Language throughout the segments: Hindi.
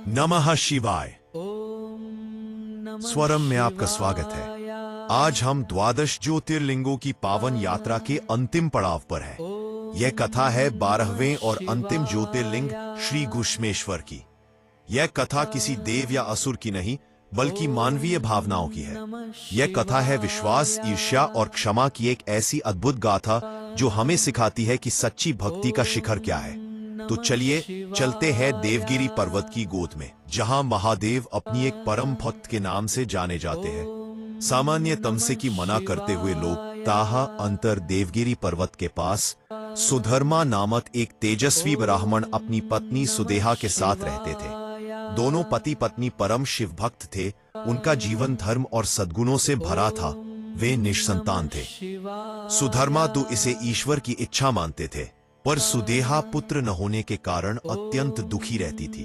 नमः शिवाय। स्वरम में आपका स्वागत है। आज हम द्वादश ज्योतिर्लिंगों की पावन यात्रा के अंतिम पड़ाव पर हैं। यह कथा है 12वें और अंतिम ज्योतिर्लिंग श्री घुश्मेश्वर की। यह कथा किसी देव या असुर की नहीं, बल्कि मानवीय भावनाओं की है। यह कथा है विश्वास, ईर्ष्या और क्षमा की एक ऐसी अद्भुत गाथा जो हमें सिखाती है कि सच्ची भक्ति का शिखर क्या है। तो चलिए चलते हैं देवगिरी पर्वत की गोद में, जहां महादेव अपनी एक परम भक्त के नाम से जाने जाते हैं। सामान्य तमसे की मना करते हुए लोग ताहा अंतर देवगिरी पर्वत के पास सुधर्मा नामक एक तेजस्वी ब्राह्मण अपनी पत्नी सुदेहा के साथ रहते थे। दोनों पति पत्नी परम शिव भक्त थे। उनका जीवन धर्म और सद्गुणों से भरा था। वे निःसंतान थे। सुधर्मा तो इसे ईश्वर की इच्छा मानते थे, पर सुदेहा पुत्र न होने के कारण अत्यंत दुखी रहती थी।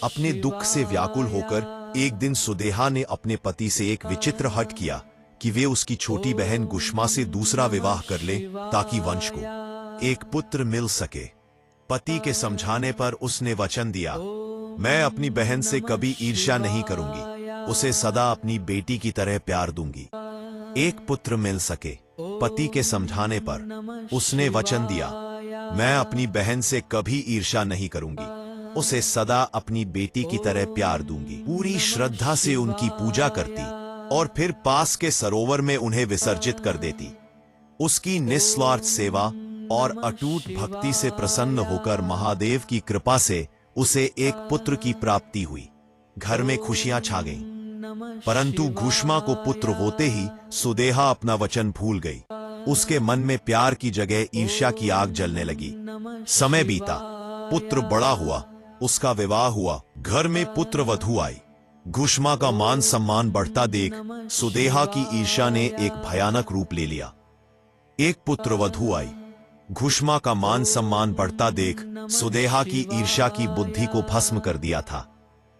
अपने दुख से व्याकुल होकर एक दिन सुदेहा ने अपने पति से एक विचित्र हठ किया कि वे उसकी छोटी बहन गुष्मा से दूसरा विवाह कर ले, ताकि वंश को एक पुत्र मिल सके। पति के समझाने पर उसने वचन दिया, मैं अपनी बहन से कभी ईर्ष्या नहीं करूंगी, उसे सदा अपनी बेटी की तरह प्यार दूंगी। एक पुत्र मिल सके। पति के समझाने पर उसने वचन दिया, मैं अपनी बहन से कभी ईर्ष्या नहीं करूंगी, उसे सदा अपनी बेटी की तरह प्यार दूंगी। पूरी श्रद्धा से उनकी पूजा करती और फिर पास के सरोवर में उन्हें विसर्जित कर देती। उसकी निस्वार्थ सेवा और अटूट भक्ति से प्रसन्न होकर महादेव की कृपा से उसे एक पुत्र की प्राप्ति हुई। घर में खुशियां छा गईं। परंतु घुष्मा को पुत्र होते ही सुदेहा अपना वचन भूल गई। उसके मन में प्यार की जगह ईर्ष्या की आग जलने लगी। समय बीता, पुत्र बड़ा हुआ, उसका विवाह हुआ, घर में पुत्र वधू आई। घुष्मा का मान सम्मान बढ़ता देख सुदेहा की ईर्ष्या ने एक भयानक रूप ले लिया। एक पुत्र वधू आई। घुष्मा का मान सम्मान बढ़ता देख सुदेहा की ईर्ष्या की बुद्धि को भस्म कर दिया था।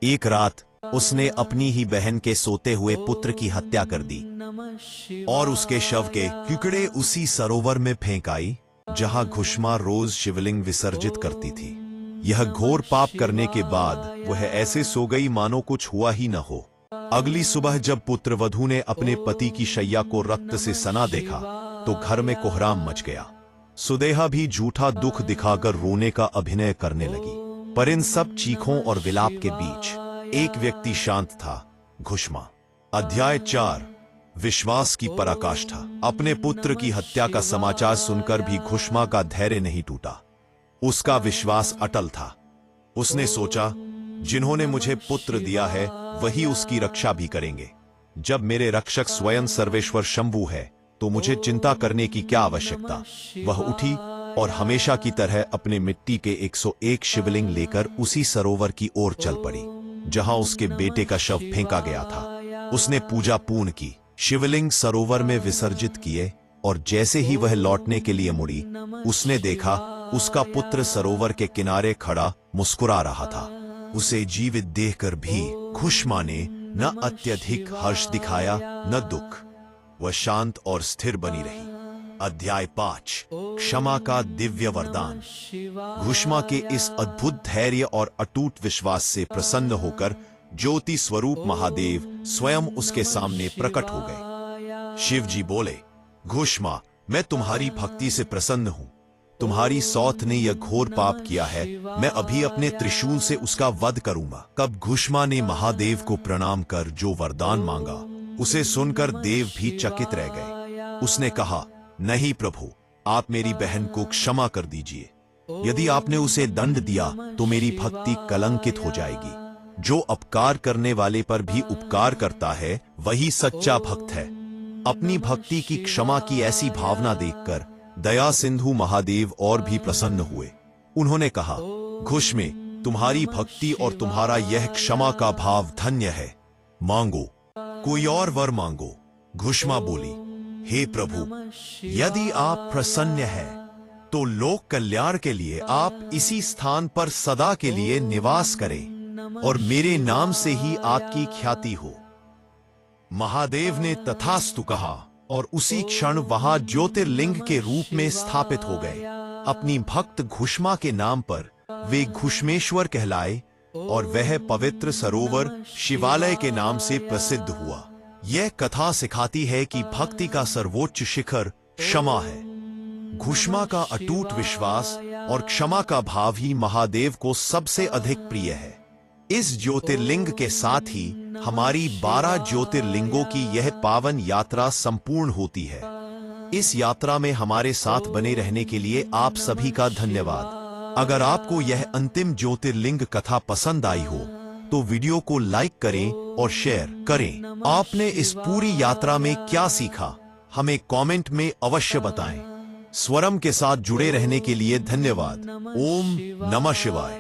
एक रात उसने अपनी ही बहन के सोते हुए पुत्र की हत्या कर दी और उसके शव के टुकड़े उसी सरोवर में फेंक आई जहां घुष्मा रोज शिवलिंग विसर्जित करती थी। यह घोर पाप करने के बाद वह ऐसे सो गई मानो कुछ हुआ ही न हो। अगली सुबह जब पुत्रवधू ने अपने पति की शैया को रक्त से सना देखा तो घर में कोहराम मच गया। सुदेहा भी झूठा दुख दिखाकर रोने का अभिनय करने लगी। पर इन सब चीखों और विलाप के बीच एक व्यक्ति शांत था, घुष्मा। अध्याय 4, विश्वास की पराकाष्ठा। अपने पुत्र की हत्या का समाचार सुनकर भी घुष्मा का धैर्य नहीं टूटा। उसका विश्वास अटल था। उसने सोचा, जिन्होंने मुझे पुत्र दिया है वही उसकी रक्षा भी करेंगे। जब मेरे रक्षक स्वयं सर्वेश्वर शंभु है तो मुझे चिंता करने की क्या आवश्यकता। वह उठी और हमेशा की तरह अपने मिट्टी के 101 शिवलिंग लेकर उसी सरोवर की ओर चल पड़ी जहां उसके बेटे का शव फेंका गया था। उसने पूजा पूर्ण की, शिवलिंग सरोवर में विसर्जित किए और जैसे ही वह लौटने के लिए मुड़ी, उसने देखा उसका पुत्र सरोवर के किनारे खड़ा मुस्कुरा रहा था। उसे जीवित देखकर भी घुष्मा ने न अत्यधिक हर्ष दिखाया न दुख। वह शांत और स्थिर बनी रही। अध्याय 5, क्षमा का दिव्य वरदान। घुष्मा के इस अद्भुत धैर्य और अटूट विश्वास से प्रसन्न होकर ज्योति स्वरूप महादेव स्वयं उसके सामने प्रकट हो गए। शिव जी बोले, घुष्मा, मैं तुम्हारी भक्ति से प्रसन्न हूं। तुम्हारी सौत ने यह घोर पाप किया है, मैं अभी अपने त्रिशूल से उसका वध करूंगा। तब घुष्मा ने महादेव को प्रणाम कर जो वरदान मांगा, उसे सुनकर देव भी चकित रह गए। उसने कहा, नहीं प्रभु, आप मेरी बहन को क्षमा कर दीजिए। यदि आपने उसे दंड दिया तो मेरी भक्ति कलंकित हो जाएगी। जो अपकार करने वाले पर भी उपकार करता है वही सच्चा भक्त है। अपनी भक्ति की क्षमा की ऐसी भावना देखकर दया सिंधु महादेव और भी प्रसन्न हुए। उन्होंने कहा, घुष्मे, तुम्हारी भक्ति और तुम्हारा यह क्षमा का भाव धन्य है। मांगो, कोई और वर मांगो। घुष्मा बोली, हे प्रभु, यदि आप प्रसन्न हैं तो लोक कल्याण के लिए आप इसी स्थान पर सदा के लिए निवास करें और मेरे नाम से ही आपकी ख्याति हो। महादेव ने तथास्तु कहा और उसी क्षण वहां ज्योतिर्लिंग के रूप में स्थापित हो गए। अपनी भक्त घुष्मा के नाम पर वे घुष्मेश्वर कहलाए, और वह पवित्र सरोवर शिवालय के नाम से प्रसिद्ध हुआ। यह कथा सिखाती है कि भक्ति का सर्वोच्च शिखर क्षमा है। घुष्मा का अटूट विश्वास और क्षमा का भाव ही महादेव को सबसे अधिक प्रिय है। इस ज्योतिर्लिंग के साथ ही हमारी 12 ज्योतिर्लिंगों की यह पावन यात्रा संपूर्ण होती है। इस यात्रा में हमारे साथ बने रहने के लिए आप सभी का धन्यवाद। अगर आपको यह अंतिम ज्योतिर्लिंग कथा पसंद आई हो तो वीडियो को लाइक करें और शेयर करें। आपने इस पूरी यात्रा में क्या सीखा, हमें कमेंट में अवश्य बताएं। स्वरम के साथ जुड़े रहने के लिए धन्यवाद। ओम नमः शिवाय।